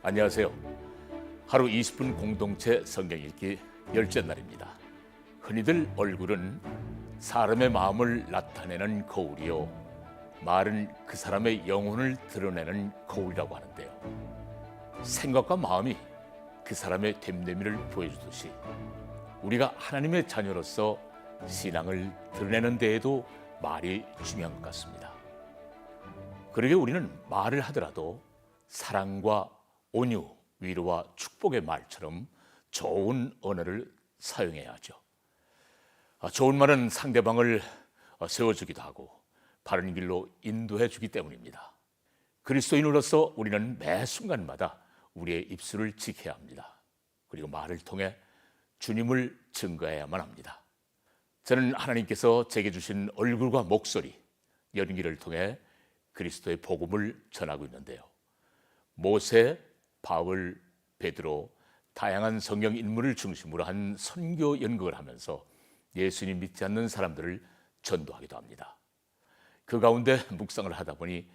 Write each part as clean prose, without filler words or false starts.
안녕하세요. 하루 20분 공동체 성경 읽기 10째 날입니다. 흔히들 얼굴은 사람의 마음을 나타내는 거울이요, 말은 그 사람의 영혼을 드러내는 거울이라고 하는데요. 생각과 마음이 그 사람의 됨됨이를 보여주듯이 우리가 하나님의 자녀로서 신앙을 드러내는 데에도 말이 중요한 것 같습니다. 그러게 우리는 말을 하더라도 사랑과 온유, 위로와 축복의 말처럼 좋은 언어를 사용해야 하죠. 좋은 말은 상대방을 세워주기도 하고 바른 길로 인도해 주기 때문입니다. 그리스도인으로서 우리는 매 순간마다 우리의 입술을 지켜야 합니다. 그리고 말을 통해 주님을 증거해야만 합니다. 저는 하나님께서 제게 주신 얼굴과 목소리, 연기를 통해 그리스도의 복음을 전하고 있는데요. 모세, 바울, 베드로, 다양한 성경 인물을 중심으로 한 선교 연극을 하면서 예수님 믿지 않는 사람들을 전도하기도 합니다. 그 가운데 묵상을 하다 보니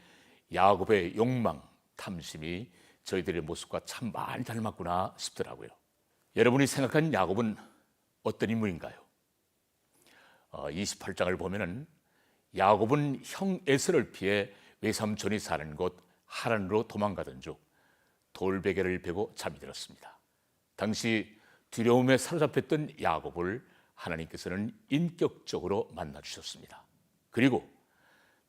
야곱의 욕망, 탐심이 저희들의 모습과 참 많이 닮았구나 싶더라고요. 여러분이 생각한 야곱은 어떤 인물인가요? 28장을 보면은 야곱은 형 에서를 피해 외삼촌이 사는 곳 하란으로 도망가던 중 돌베개를 베고 잠이 들었습니다. 당시 두려움에 사로잡혔던 야곱을 하나님께서는 인격적으로 만나 주셨습니다. 그리고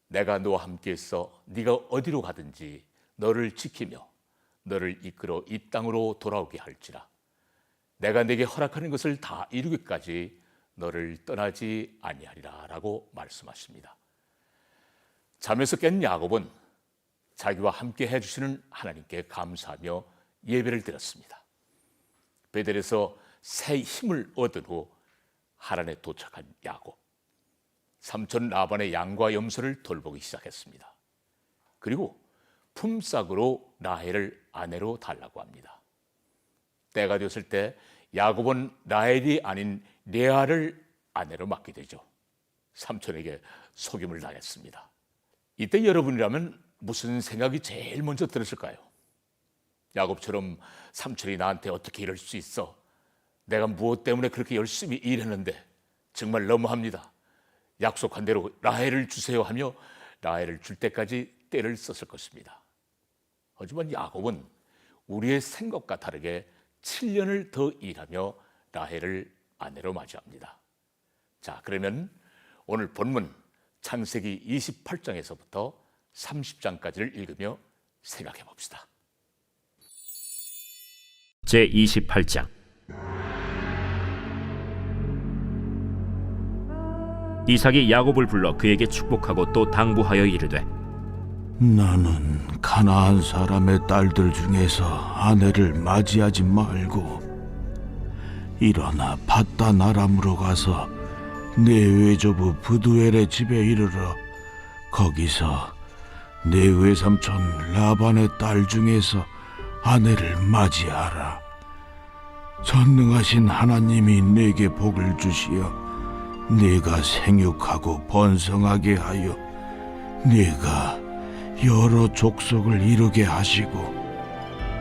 내가 너와 함께 있어 네가 어디로 가든지 너를 지키며 너를 이끌어 이 땅으로 돌아오게 할지라. 내가 네게 허락하는 것을 다 이루기까지 너를 떠나지 아니하리라 라고 말씀하십니다. 잠에서 깬 야곱은 자기와 함께 해주시는 하나님께 감사하며 예배를 드렸습니다. 베델에서 새 힘을 얻은 후 하란에 도착한 야곱, 삼촌 라반의 양과 염소를 돌보기 시작했습니다. 그리고 품삯으로 라헬을 아내로 달라고 합니다. 때가 되었을 때 야곱은 라헬이 아닌 레아를 아내로 맡게 되죠. 삼촌에게 속임을 당했습니다. 이때 여러분이라면 무슨 생각이 제일 먼저 들었을까요? 야곱처럼 삼촌이 나한테 어떻게 이럴 수 있어? 내가 무엇 때문에 그렇게 열심히 일했는데 정말 너무합니다. 약속한 대로 라헬을 주세요 하며 라헬을 줄 때까지 때를 썼을 것입니다. 하지만 야곱은 우리의 생각과 다르게 7년을 더 일하며 라헬을 아내로 맞이합니다. 자, 그러면 오늘 본문 창세기 28장에서부터 30장까지를 읽으며 생각해 봅시다. 제28장. 이삭이 야곱을 불러 그에게 축복하고 또 당부하여 이르되, 나는 가나안 사람의 딸들 중에서 아내를 맞이하지 말고 일어나 밧단 아람으로 가서 내 외조부 브두엘의 집에 이르러 거기서 내 외삼촌 라반의 딸 중에서 아내를 맞이하라. 전능하신 하나님이 내게 복을 주시어 네가 생육하고 번성하게 하여 네가 여러 족속을 이루게 하시고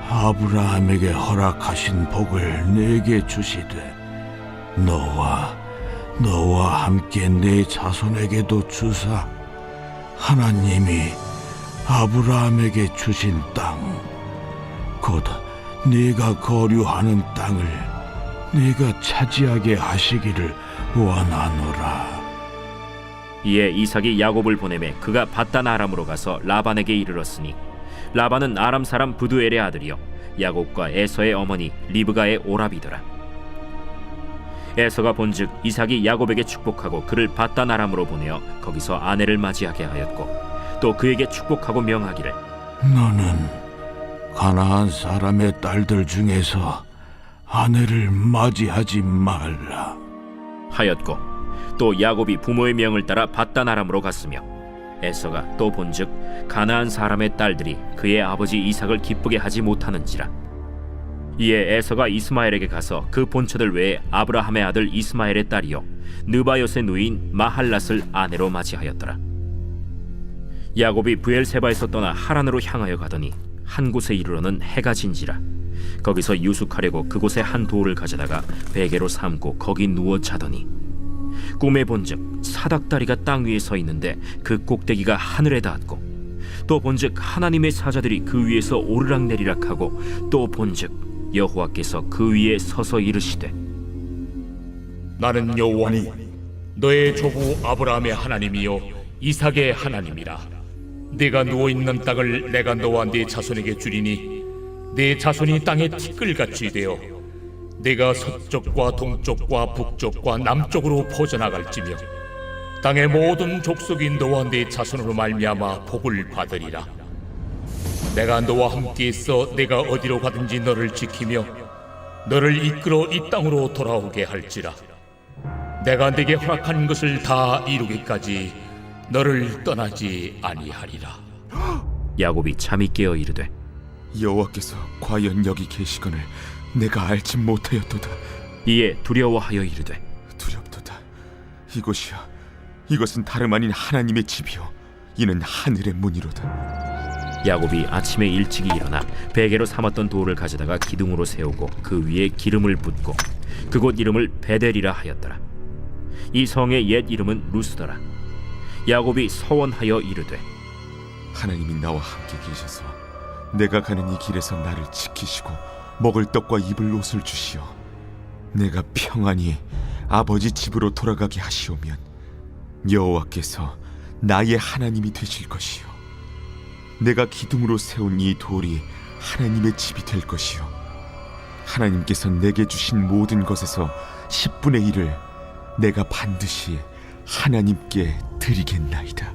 아브라함에게 허락하신 복을 내게 주시되 너와 함께 내 자손에게도 주사 하나님이 아브라함에게 주신 땅 곧 네가 거류하는 땅을 네가 차지하게 하시기를 원하노라. 이에 이삭이 야곱을 보내매 그가 밧단 아람으로 가서 라반에게 이르렀으니 라반은 아람 사람 브두엘의 아들이요 야곱과 에서의 어머니 리브가의 오라비더라. 에서가 본즉 이삭이 야곱에게 축복하고 그를 밧단 아람으로 보내어 거기서 아내를 맞이하게 하였고 또 그에게 축복하고 명하기를, 너는 가나안 사람의 딸들 중에서 아내를 맞이하지 말라 하였고 또 야곱이 부모의 명을 따라 밧단 아람으로 갔으며 에서가 또 본즉 가나안 사람의 딸들이 그의 아버지 이삭을 기쁘게 하지 못하는지라. 이에 에서가 이스마엘에게 가서 그 본처들 외에 아브라함의 아들 이스마엘의 딸이요 느바요의 누이인 마할랏을 아내로 맞이하였더라. 야곱이 브엘세바에서 떠나 하란으로 향하여 가더니 한 곳에 이르러는 해가 진지라. 거기서 유숙하려고 그곳에 한 돌을 가져다가 베개로 삼고 거기 누워 자더니 꿈에 본즉 사닥다리가 땅 위에 서 있는데 그 꼭대기가 하늘에 닿았고, 또 본즉 하나님의 사자들이 그 위에서 오르락내리락하고, 또 본즉 여호와께서 그 위에 서서 이르시되, 나는 여호와니 너의 조부 아브라함의 하나님이요 이삭의 하나님이라. 네가 누워있는 땅을 내가 너와 네 자손에게 주리니 네 자손이 땅에 티끌같이 되어 네가 서쪽과 동쪽과 북쪽과 남쪽으로 퍼져나갈지며 땅의 모든 족속이 너와 네 자손으로 말미암아 복을 받으리라. 내가 너와 함께 있어 내가 어디로 가든지 너를 지키며 너를 이끌어 이 땅으로 돌아오게 할지라. 내가 네게 허락한 것을 다 이루기까지 너를 떠나지 아니하리라. 야곱이 잠이 깨어 이르되, 여호와께서 과연 여기 계시거늘 내가 알지 못하였도다. 이에 두려워하여 이르되, 두렵도다. 이곳이여, 이것은 다름 아닌 하나님의 집이요 이는 하늘의 문이로다. 야곱이 아침에 일찍이 일어나 베개로 삼았던 돌을 가져다가 기둥으로 세우고 그 위에 기름을 붓고 그곳 이름을 베델이라 하였더라. 이 성의 옛 이름은 루스더라. 야곱이 서원하여 이르되, 하나님이 나와 함께 계셔서 내가 가는 이 길에서 나를 지키시고 먹을 떡과 입을 옷을 주시어 내가 평안히 아버지 집으로 돌아가게 하시오면 여호와께서 나의 하나님이 되실 것이요 내가 기둥으로 세운 이 돌이 하나님의 집이 될 것이요 하나님께서 내게 주신 모든 것에서 10분의 1을 내가 반드시 하나님께 드리겠나이다.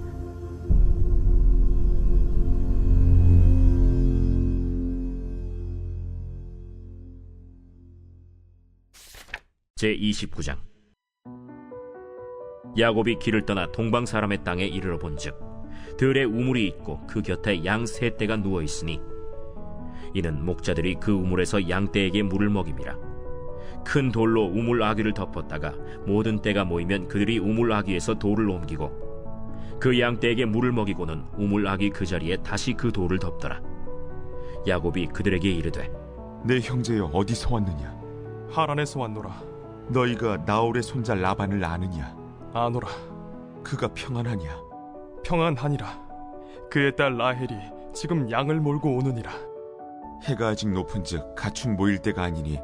제29장. 야곱이 길을 떠나 동방 사람의 땅에 이르러 본즉 들에 우물이 있고 그 곁에 양 세 떼가 누워 있으니 이는 목자들이 그 우물에서 양 떼에게 물을 먹임이라. 큰 돌로 우물 아귀를 덮었다가 모든 떼가 모이면 그들이 우물 아귀에서 돌을 옮기고 그 양 떼에게 물을 먹이고는 우물 아귀 그 자리에 다시 그 돌을 덮더라. 야곱이 그들에게 이르되, 내 형제여 어디서 왔느냐? 하란에서 왔노라. 너희가 나홀의 손자 라반을 아느냐? 아노라. 그가 평안하냐? 평안하니라. 그의 딸 라헬이 지금 양을 몰고 오느니라. 해가 아직 높은즉 가축 모일 때가 아니니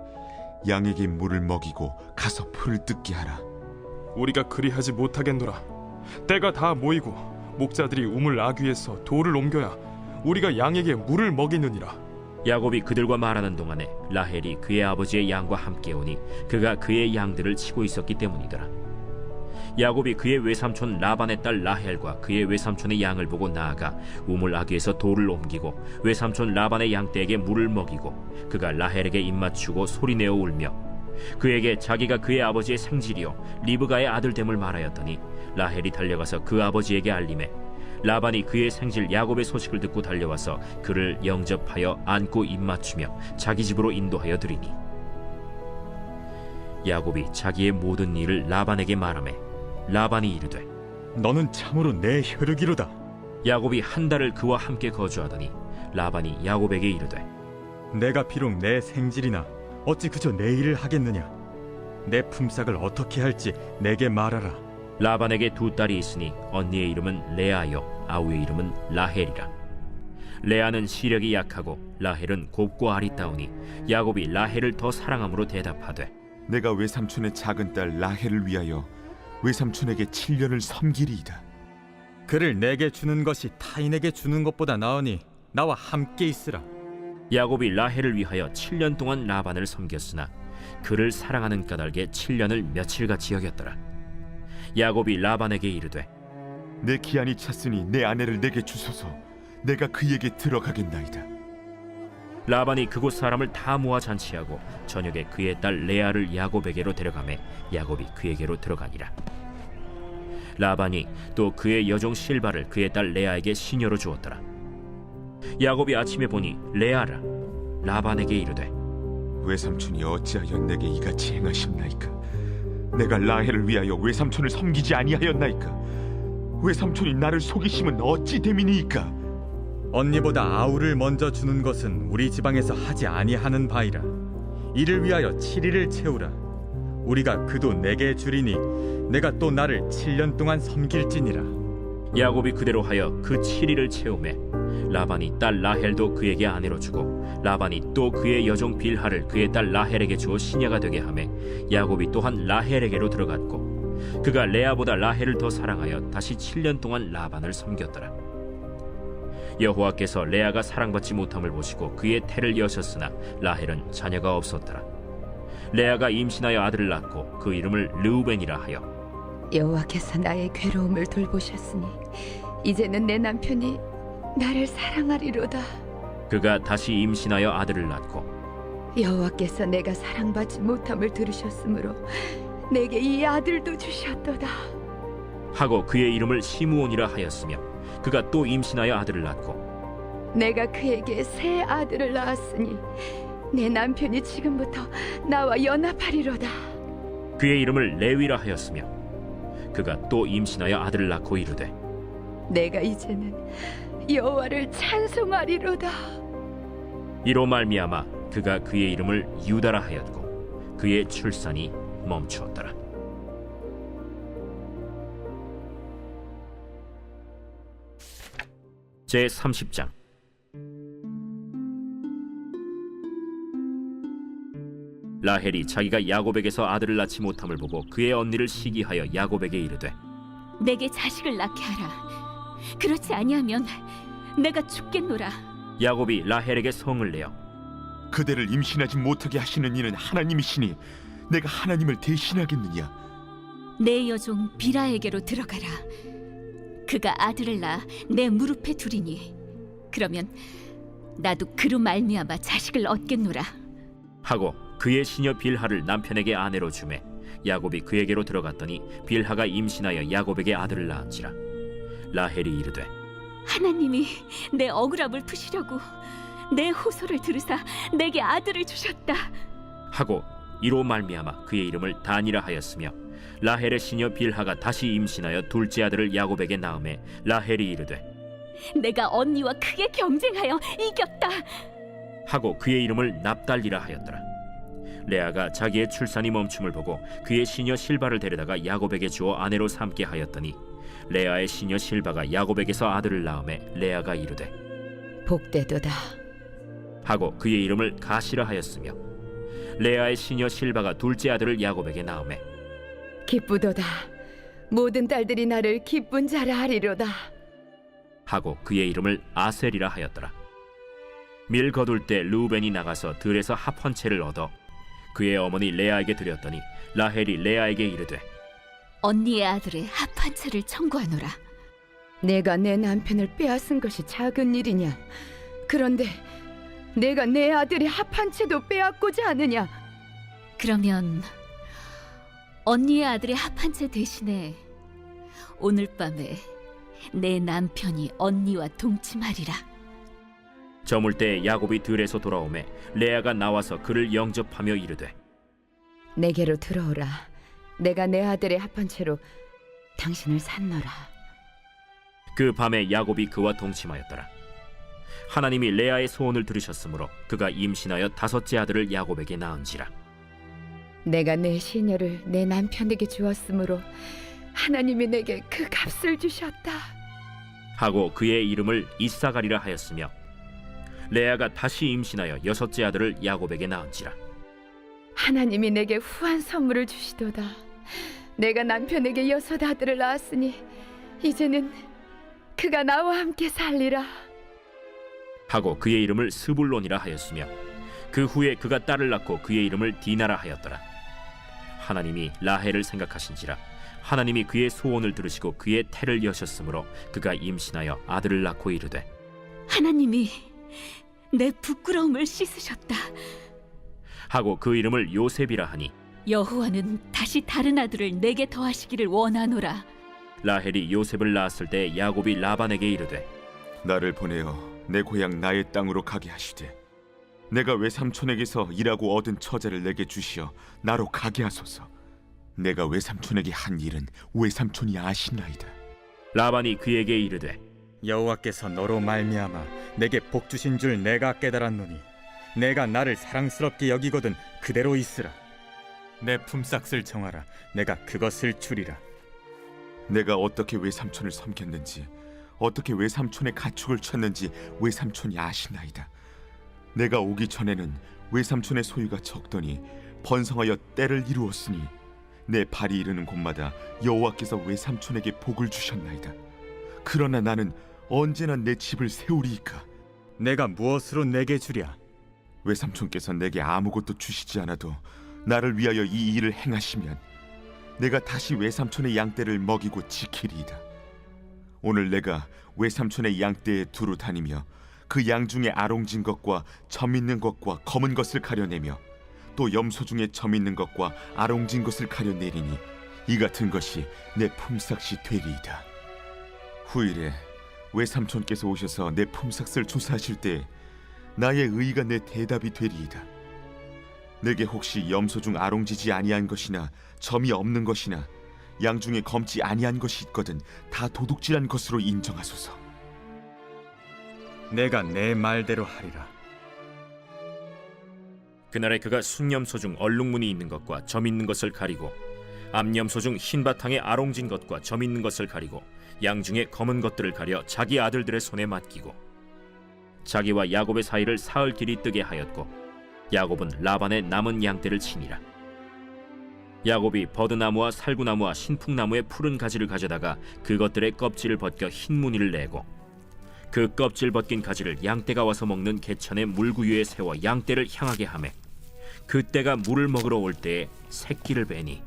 양에게 물을 먹이고 가서 풀을 뜯게 하라. 우리가 그리하지 못하겠노라. 때가 다 모이고 목자들이 우물 아귀에서 돌을 옮겨야 우리가 양에게 물을 먹이느니라. 야곱이 그들과 말하는 동안에 라헬이 그의 아버지의 양과 함께 오니 그가 그의 양들을 치고 있었기 때문이더라. 야곱이 그의 외삼촌 라반의 딸 라헬과 그의 외삼촌의 양을 보고 나아가 우물 아귀에서 돌을 옮기고 외삼촌 라반의 양떼에게 물을 먹이고 그가 라헬에게 입맞추고 소리내어 울며 그에게 자기가 그의 아버지의 생질이요 리브가의 아들됨을 말하였더니 라헬이 달려가서 그 아버지에게 알림해 라반이 그의 생질 야곱의 소식을 듣고 달려와서 그를 영접하여 안고 입맞추며 자기 집으로 인도하여 드리니 야곱이 자기의 모든 일을 라반에게 말하매 라반이 이르되, 너는 참으로 내 혈육이로다. 야곱이 한 달을 그와 함께 거주하더니 라반이 야곱에게 이르되, 내가 비록 내 생질이나 어찌 그저 내 일을 하겠느냐? 내 품삯을 어떻게 할지 내게 말하라. 라반에게 두 딸이 있으니 언니의 이름은 레아요 아우의 이름은 라헬이라. 레아는 시력이 약하고 라헬은 곱고 아리따우니 야곱이 라헬을 더 사랑함으로 대답하되, 내가 외삼촌의 작은 딸 라헬을 위하여 외삼촌에게 7년을 섬기리이다. 그를 내게 주는 것이 타인에게 주는 것보다 나으니 나와 함께 있으라. 야곱이 라헬을 위하여 7년 동안 라반을 섬겼으나 그를 사랑하는 까닭에 7년을 며칠같이 여겼더라. 야곱이 라반에게 이르되, 내 기한이 찼으니 내 아내를 내게 주소서. 내가 그에게 들어가겠나이다. 라반이 그곳 사람을 다 모아 잔치하고 저녁에 그의 딸 레아를 야곱에게로 데려가매 야곱이 그에게로 들어가니라. 라반이 또 그의 여종 실바를 그의 딸 레아에게 시녀로 주었더라. 야곱이 아침에 보니 레아라. 라반에게 이르되, 외삼촌이 어찌하여 내게 이같이 행하십나이까? 내가 라헬을 위하여 외삼촌을 섬기지 아니하였나이까? 외삼촌이 나를 속이심은 어찌 됨이니이까? 언니보다 아우를 먼저 주는 것은 우리 지방에서 하지 아니하는 바이라. 이를 위하여 7일을 채우라. 우리가 그도 내게 주리니 내가 또 나를 7년 동안 섬길지니라. 야곱이 그대로 하여 그 7일을 채우매 라반이 딸 라헬도 그에게 아내로 주고 라반이 또 그의 여종 빌하를 그의 딸 라헬에게 주어 시녀가 되게 하매 야곱이 또한 라헬에게로 들어갔고 그가 레아보다 라헬을 더 사랑하여 다시 7년 동안 라반을 섬겼더라. 여호와께서 레아가 사랑받지 못함을 보시고 그의 태를 여셨으나 라헬은 자녀가 없었더라. 레아가 임신하여 아들을 낳고 그 이름을 르우벤이라 하여 여호와께서 나의 괴로움을 돌보셨으니 이제는 내 남편이 나를 사랑하리로다. 그가 다시 임신하여 아들을 낳고 여호와께서 내가 사랑받지 못함을 들으셨으므로 내게 이 아들도 주셨도다. 하고 그의 이름을 시므온이라 하였으며 그가 또 임신하여 아들을 낳고 내가 그에게 새 아들을 낳았으니 내 남편이 지금부터 나와 연합하리로다. 그의 이름을 레위라 하였으며 그가 또 임신하여 아들을 낳고 이르되 내가 이제는 여호와를 찬송하리로다. 이로 말미암아 그가 그의 이름을 유다라 하였고 그의 출산이 멈추었더라. 제 30장. 라헬이 자기가 야곱에게서 아들을 낳지 못함을 보고 그의 언니를 시기하여 야곱에게 이르되 내게 자식을 낳게 하라. 그렇지 아니하면 내가 죽겠노라. 야곱이 라헬에게 성을 내어 그대를 임신하지 못하게 하시는 이는 하나님이시니 내가 하나님을 대신하겠느냐? 내 여종 비라에게로 들어가라. 그가 아들을 낳아 내 무릎에 두리니 그러면 나도 그로 말미암아 자식을 얻겠노라. 하고 그의 시녀 빌하를 남편에게 아내로 주매 야곱이 그에게로 들어갔더니 빌하가 임신하여 야곱에게 아들을 낳은지라. 라헬이 이르되 하나님이 내 억울함을 푸시려고 내 호소를 들으사 내게 아들을 주셨다. 하고 이로 말미암아 그의 이름을 단이라 하였으며 라헬의 시녀 빌하가 다시 임신하여 둘째 아들을 야곱에게 낳음에 라헬이 이르되 내가 언니와 크게 경쟁하여 이겼다. 하고 그의 이름을 납달리라 하였더라. 레아가 자기의 출산이 멈춤을 보고 그의 시녀 실바를 데려다가 야곱에게 주어 아내로 삼게 하였더니 레아의 시녀 실바가 야곱에게서 아들을 낳음에 레아가 이르되 복되도다. 하고 그의 이름을 가시라 하였으며 레아의 시녀 실바가 둘째 아들을 야곱에게 낳음에 기쁘도다. 모든 딸들이 나를 기쁜 자라 하리로다. 하고 그의 이름을 아셀이라 하였더라. 밀 거둘 때 르우벤이 나가서 들에서 합 한 채를 얻어 그의 어머니 레아에게 드렸더니 라헬이 레아에게 이르되 언니의 아들의 합 한 채를 청구하노라. 내가 내 남편을 빼앗은 것이 작은 일이냐? 그런데 내가 내 아들의 합 한 채도 빼앗고자 하느냐? 그러면 언니의 아들의 합 한 채 대신에 오늘 밤에 내 남편이 언니와 동침하리라. 저물 때 야곱이 들에서 돌아오매 레아가 나와서 그를 영접하며 이르되 내게로 들어오라. 내가 내 아들의 합 한 채로 당신을 산노라. 그 밤에 야곱이 그와 동침하였더라. 하나님이 레아의 소원을 들으셨으므로 그가 임신하여 다섯째 아들을 야곱에게 낳은지라. 내가 내 시녀를 내 남편에게 주었으므로 하나님이 내게 그 값을 주셨다. 하고 그의 이름을 이사가리라 하였으며 레아가 다시 임신하여 여섯째 아들을 야곱에게 낳은지라. 하나님이 내게 후한 선물을 주시도다. 내가 남편에게 여섯 아들을 낳았으니 이제는 그가 나와 함께 살리라. 하고 그의 이름을 스불론이라 하였으며 그 후에 그가 딸을 낳고 그의 이름을 디나라 하였더라. 하나님이 라헬을 생각하신지라 하나님이 그의 소원을 들으시고 그의 태를 여셨으므로 그가 임신하여 아들을 낳고 이르되 하나님이 내 부끄러움을 씻으셨다. 하고 그 이름을 요셉이라 하니 여호와는 다시 다른 아들을 내게 더하시기를 원하노라. 라헬이 요셉을 낳았을 때 야곱이 라반에게 이르되 나를 보내어 내 고향 나의 땅으로 가게 하시되 내가 외삼촌에게서 일하고 얻은 처자를 내게 주시어 나로 가게 하소서. 내가 외삼촌에게 한 일은 외삼촌이 아시나이다. 라반이 그에게 이르되 여호와께서 너로 말미암아 내게 복 주신 줄 내가 깨달았노니 내가 나를 사랑스럽게 여기거든 그대로 있으라. 내 품삯을 정하라. 내가 그것을 주리라. 내가 어떻게 외삼촌을 섬겼는지, 어떻게 외삼촌의 가축을 쳤는지 외삼촌이 아시나이다. 내가 오기 전에는 외삼촌의 소유가 적더니 번성하여 때를 이루었으니 내 발이 이르는 곳마다 여호와께서 외삼촌에게 복을 주셨나이다. 그러나 나는 언제나 내 집을 세우리이까? 내가 무엇으로 내게 주랴? 외삼촌께서 내게 아무것도 주시지 않아도 나를 위하여 이 일을 행하시면 내가 다시 외삼촌의 양떼를 먹이고 지키리이다. 오늘 내가 외삼촌의 양떼에 두루 다니며 그 양 중에 아롱진 것과 점 있는 것과 검은 것을 가려내며 또 염소 중에 점 있는 것과 아롱진 것을 가려내리니 이 같은 것이 내 품삯이 되리이다. 후일에 외삼촌께서 오셔서 내 품삯을 조사하실 때 나의 의의가 내 대답이 되리이다. 내게 혹시 염소 중 아롱지지 아니한 것이나 점이 없는 것이나 양 중에 검지 아니한 것이 있거든 다 도둑질한 것으로 인정하소서. 내가 내 말대로 하리라. 그날에 그가 순염소 중 얼룩무늬 있는 것과 점 있는 것을 가리고 암염소 중 흰 바탕에 아롱진 것과 점 있는 것을 가리고 양 중에 검은 것들을 가려 자기 아들들의 손에 맡기고 자기와 야곱의 사이를 사흘 길이 뜨게 하였고 야곱은 라반의 남은 양떼를 치니라. 야곱이 버드나무와 살구나무와 신풍나무의 푸른 가지를 가져다가 그것들의 껍질을 벗겨 흰 무늬를 내고 그 껍질 벗긴 가지를 양떼가 와서 먹는 개천의 물구유에 세워 양떼를 향하게 하매 그때가 물을 먹으러 올 때에 새끼를 베니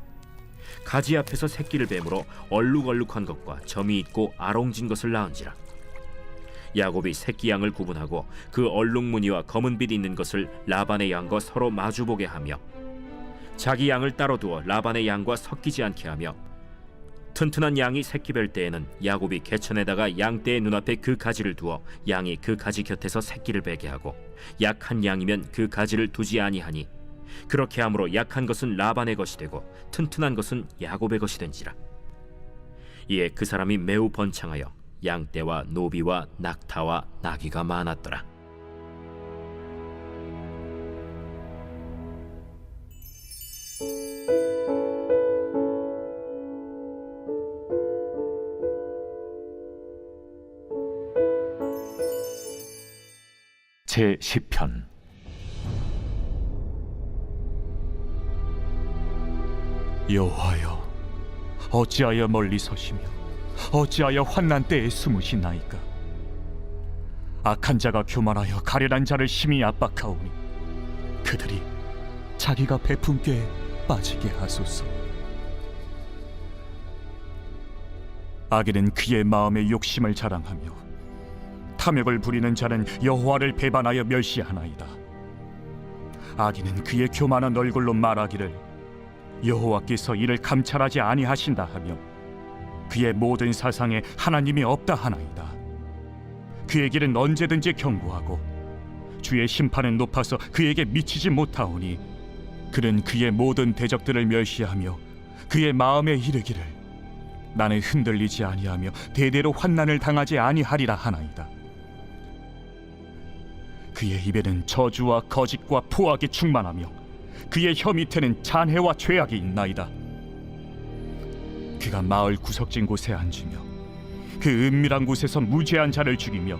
가지 앞에서 새끼를 뱀으로 얼룩얼룩한 것과 점이 있고 아롱진 것을 낳은지라. 야곱이 새끼 양을 구분하고 그 얼룩무늬와 검은빛 있는 것을 라반의 양과 서로 마주보게 하며 자기 양을 따로 두어 라반의 양과 섞이지 않게 하며 튼튼한 양이 새끼 뵐 때에는 야곱이 개천에다가 양떼의 눈앞에 그 가지를 두어 양이 그 가지 곁에서 새끼를 베게 하고 약한 양이면 그 가지를 두지 아니하니 그렇게 함으로 약한 것은 라반의 것이 되고 튼튼한 것은 야곱의 것이 된지라. 이에 그 사람이 매우 번창하여 양떼와 노비와 낙타와 나귀가 많았더라. 제 10편. 여호와여, 어찌하여 멀리 서시며 어찌하여 환난 때에 숨으시나이까? 악한 자가 교만하여 가련한 자를 심히 압박하오니 그들이 자기가 베푼 꾀에 빠지게 하소서. 악인은 그의 마음의 욕심을 자랑하며 탐욕을 부리는 자는 여호와를 배반하여 멸시하나이다. 악인은 그의 교만한 얼굴로 말하기를 여호와께서 이를 감찰하지 아니하신다 하며 그의 모든 사상에 하나님이 없다 하나이다. 그의 길은 언제든지 견고하고 주의 심판은 높아서 그에게 미치지 못하오니 그는 그의 모든 대적들을 멸시하며 그의 마음에 이르기를 나는 흔들리지 아니하며 대대로 환난을 당하지 아니하리라 하나이다. 그의 입에는 저주와 거짓과 포악이 충만하며 그의 혀 밑에는 잔해와 죄악이 있나이다. 그가 마을 구석진 곳에 앉으며 그 은밀한 곳에서 무죄한 자를 죽이며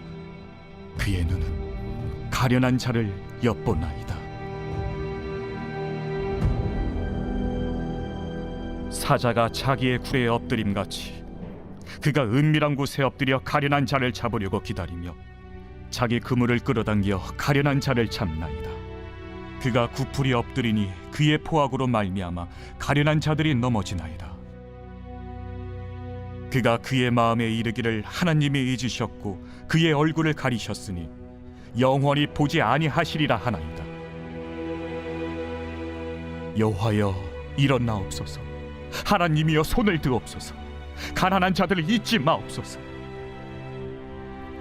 그의 눈은 가련한 자를 엿보나이다. 사자가 자기의 굴에 엎드림같이 그가 은밀한 곳에 엎드려 가련한 자를 잡으려고 기다리며 자기 그물을 끌어당겨 가련한 자를 잡나이다. 그가 구풀이 엎드리니 그의 포악으로 말미암아 가련한 자들이 넘어지나이다. 그가 그의 마음에 이르기를 하나님이 잊으셨고 그의 얼굴을 가리셨으니 영원히 보지 아니하시리라 하나이다. 여호와여 일어나옵소서. 하나님이여 손을 드옵소서. 가난한 자들을 잊지 마옵소서.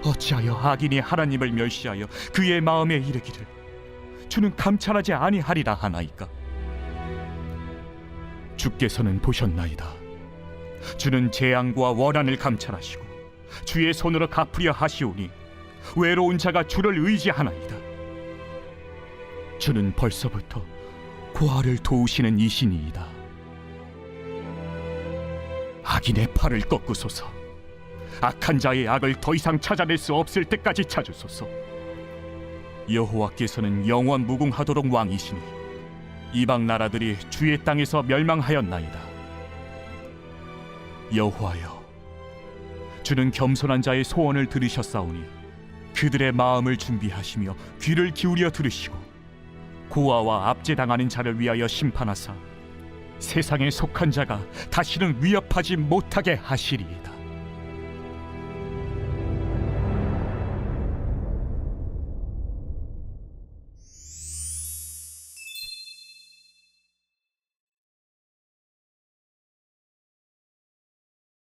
어찌하여 악인이 하나님을 멸시하여 그의 마음에 이르기를 주는 감찰하지 아니하리라 하나이까? 주께서는 보셨나이다. 주는 재앙과 원한을 감찰하시고 주의 손으로 갚으려 하시오니 외로운 자가 주를 의지하나이다. 주는 벌써부터 고아를 도우시는 이신이이다. 악인의 팔을 꺾으소서. 악한 자의 악을 더 이상 찾아낼 수 없을 때까지 찾으소서. 여호와께서는 영원 무궁하도록 왕이시니 이방 나라들이 주의 땅에서 멸망하였나이다. 여호와여, 주는 겸손한 자의 소원을 들으셨사오니 그들의 마음을 준비하시며 귀를 기울여 들으시고 고아와 압제당하는 자를 위하여 심판하사 세상에 속한 자가 다시는 위협하지 못하게 하시리이다.